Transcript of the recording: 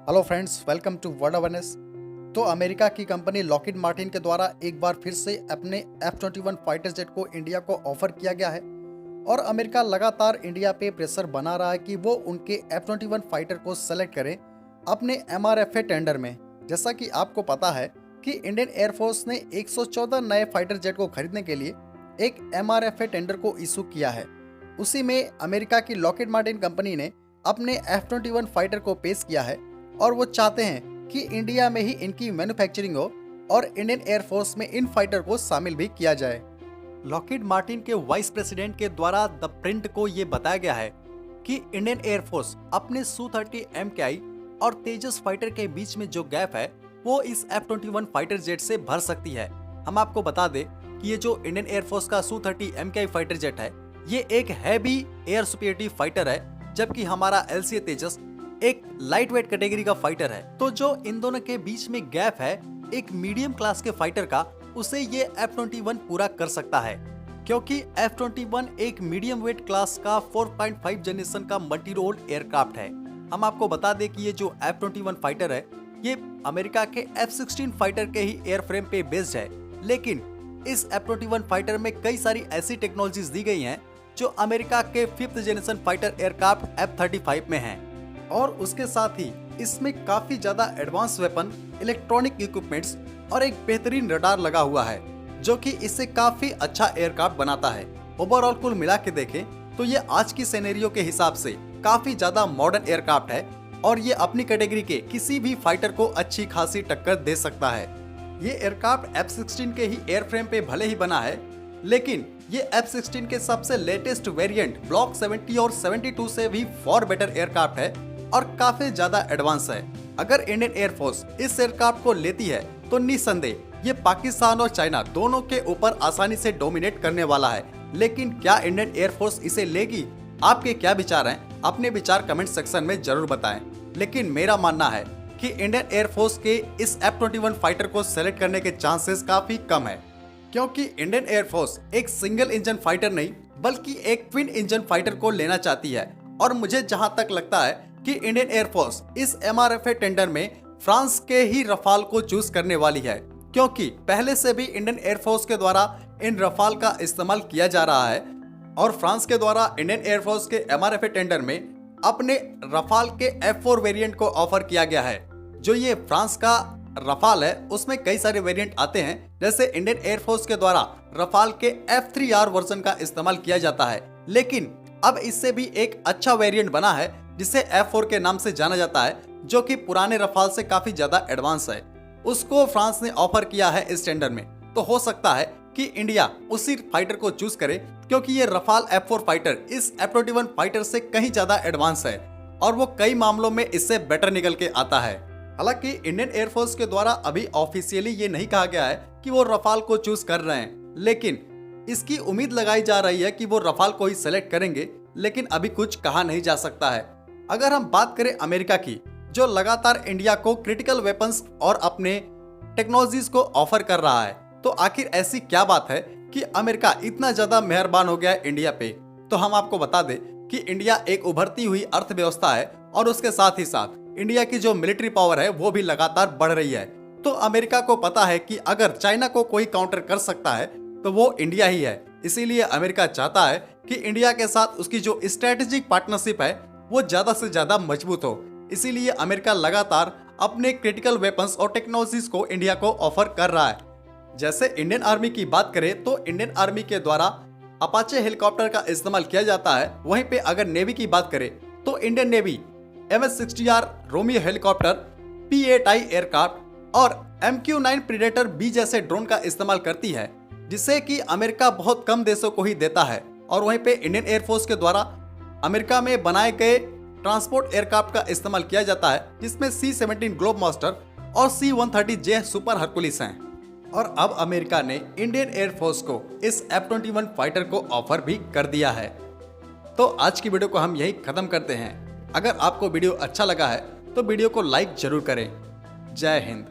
Hello friends, welcome to world awareness. तो America की company Lockheed Martin के द्वारा एक बार फिर से अपने F-21 फाइटर जेट को इंडिया को ऑफर किया गया है और अमेरिका लगातार इंडिया पे प्रेशर बना रहा है कि वो उनके F-21 फाइटर को सेलेक्ट करें अपने MRFA टेंडर में। जैसा कि आपको पता है कि इंडियन एयरफोर्स ने 114 नए फाइटर जेट को खरीदने के लिए एक MRFA टेंडर को इशू किया है। उसी में अमेरिका की लॉकहीड मार्टिन कंपनी ने अपने F-21 फाइटर को पेश किया है और वो चाहते हैं कि इंडिया में ही इनकी मैन्युफैक्चरिंग हो और इंडियन एयरफोर्स में इन फाइटर को शामिल भी किया जाए। लॉकहीड मार्टिन के वाइस प्रेसिडेंट के द्वारा द प्रिंट को ये बताया गया है कि इंडियन एयरफोर्स अपने Su-30 MKI और तेजस फाइटर के बीच में जो गैप है वो इस F-21 फाइटर जेट से भर सकती है। हम आपको बता दें कि ये जो इंडियन एयरफोर्स का Su-30 MKI फाइटर जेट है ये एक हैवी एयर सुपीरियरिटी फाइटर है, जबकि हमारा LCA तेजस एक लाइट वेट कैटेगरी का फाइटर है। तो जो इन दोनों के बीच में गैप है एक मीडियम क्लास के फाइटर का, उसे ये F-21 पूरा कर सकता है, क्योंकि F-21 एक मीडियम वेट क्लास का 4.5 जनरेशन का मल्टी रोल एयरक्राफ्ट है। हम आपको बता दें कि ये जो F-21 फाइटर है ये अमेरिका के F-16 फाइटर के ही एयरफ्रेम पे बेस्ड है, लेकिन इस F-21 फाइटर में कई सारी ऐसी टेक्नोलॉजीज दी गई हैं जो अमेरिका के 5th generation fighter aircraft F-35 में हैं। और उसके साथ ही इसमें काफी ज्यादा एडवांस वेपन, इलेक्ट्रॉनिक इक्विपमेंट्स और एक बेहतरीन रडार लगा हुआ है, जो कि इसे काफी अच्छा एयरक्राफ्ट बनाता है। ओवरऑल कुल मिला के देखें तो ये आज की सिनेरियो के हिसाब से काफी ज्यादा मॉडर्न एयरक्राफ्ट है और ये अपनी कैटेगरी के किसी भी फाइटर को अच्छी खासी टक्कर दे सकता है। ये एयरक्राफ्ट F-16 के ही एयरफ्रेम पे भले ही बना है, लेकिन ये F-16 के सबसे लेटेस्ट वेरिएंट ब्लॉक 70 और 72 से भी फॉर बेटर एयरक्राफ्ट है और काफी ज्यादा एडवांस है। अगर इंडियन एयरफोर्स इस एयरक्राफ्ट को लेती है तो निस्संदेह ये पाकिस्तान और चाइना दोनों के ऊपर आसानी से डोमिनेट करने वाला है। लेकिन क्या इंडियन एयरफोर्स इसे लेगी? आपके क्या विचार हैं? अपने विचार कमेंट सेक्शन में जरूर बताएं। लेकिन मेरा मानना है कि इंडियन एयरफोर्स के इस F-21 फाइटर को सेलेक्ट करने के चांसेस काफी कम है, क्योंकि इंडियन एयरफोर्स एक सिंगल इंजन फाइटर नहीं बल्कि एक ट्विन इंजन फाइटर को लेना चाहती है। और मुझे जहां तक लगता है कि इंडियन एयरफोर्स इस MRFA टेंडर में फ्रांस के ही रफाल को चूज करने वाली है, क्योंकि पहले से भी इंडियन एयरफोर्स के द्वारा इन रफाल का इस्तेमाल किया जा रहा है और फ्रांस के द्वारा इंडियन एयरफोर्स के MRFA टेंडर में अपने रफाल के F-4 वेरिएंट को ऑफर किया गया है। जो ये फ्रांस का रफाल है उसमें कई सारे वेरिएंट आते हैं, जैसे इंडियन एयरफोर्स के द्वारा रफाल के F-3R वर्जन का इस्तेमाल किया जाता है, लेकिन अब इससे भी एक अच्छा वेरिएंट बना है जिसे F-4 के नाम से जाना जाता है, जो कि पुराने रफाल से काफी ज्यादा एडवांस है। उसको फ्रांस ने ऑफर किया है इस टेंडर में। तो हो सकता है कि इंडिया उसी फाइटर को चूज करे, क्योंकि ये रफाल F-4 फाइटर इस F-21 फाइटर से कहीं ज्यादा एडवांस है और वो कई मामलों में इससे बेटर निकल के आता है। हालांकि इंडियन एयरफोर्स के द्वारा अभी ऑफिशियली ये नहीं कहा गया है कि वो रफाल को चूज कर रहे हैं, लेकिन इसकी उम्मीद लगाई जा रही है कि वो रफाल को ही सेलेक्ट करेंगे, लेकिन अभी कुछ कहा नहीं जा सकता है। अगर हम बात करें अमेरिका की, जो लगातार इंडिया को क्रिटिकल वेपन्स और अपने टेक्नोलॉजीज को ऑफर कर रहा है, तो आखिर ऐसी क्या बात है कि अमेरिका इतना ज्यादा मेहरबान हो गया है इंडिया पे? तो हम आपको बता दें कि इंडिया एक उभरती हुई अर्थव्यवस्था है और उसके साथ ही साथ इंडिया की जो मिलिट्री पावर है वो भी लगातार बढ़ रही है। तो अमेरिका को पता है कि अगर चाइना को कोई काउंटर कर सकता है तो वो इंडिया ही है। इसीलिए अमेरिका चाहता है कि इंडिया के साथ उसकी जो स्ट्रेटेजिक पार्टनरशिप है वो ज्यादा से ज्यादा मजबूत हो। इसीलिए अमेरिका लगातार अपने क्रिटिकल वेपन्स और टेक्नोलॉजीज को इंडिया को ऑफर कर रहा है। जैसे इंडियन आर्मी की बात करें तो इंडियन आर्मी के द्वारा अपाचे हेलीकॉप्टर का इस्तेमाल किया जाता है। वहीं पे अगर नेवी की बात करें तो Indian navy MS-60R Romeo helicopter, P-8I aircraft और MQ-9 प्रीडेटर B जैसे ड्रोन का इस्तेमाल करती है, जिसे कि अमेरिका बहुत कम देशों को ही देता है। और वहीं पे इंडियन एयरफोर्स के द्वारा अमेरिका में बनाए गए ट्रांसपोर्ट एयरक्राफ्ट का इस्तेमाल किया जाता है, जिसमें C-17 ग्लोबमास्टर और C-130J सुपर हरकुलिस हैं। और अब अमेरिका ने इंडियन एयरफोर्स को इस F-21 फाइटर को ऑफर भी कर दिया है। तो आज की वीडियो को हम यही खत्म करते हैं। अगर आपको वीडियो अच्छा लगा है तो वीडियो को लाइक जरूर करें। जय हिंद।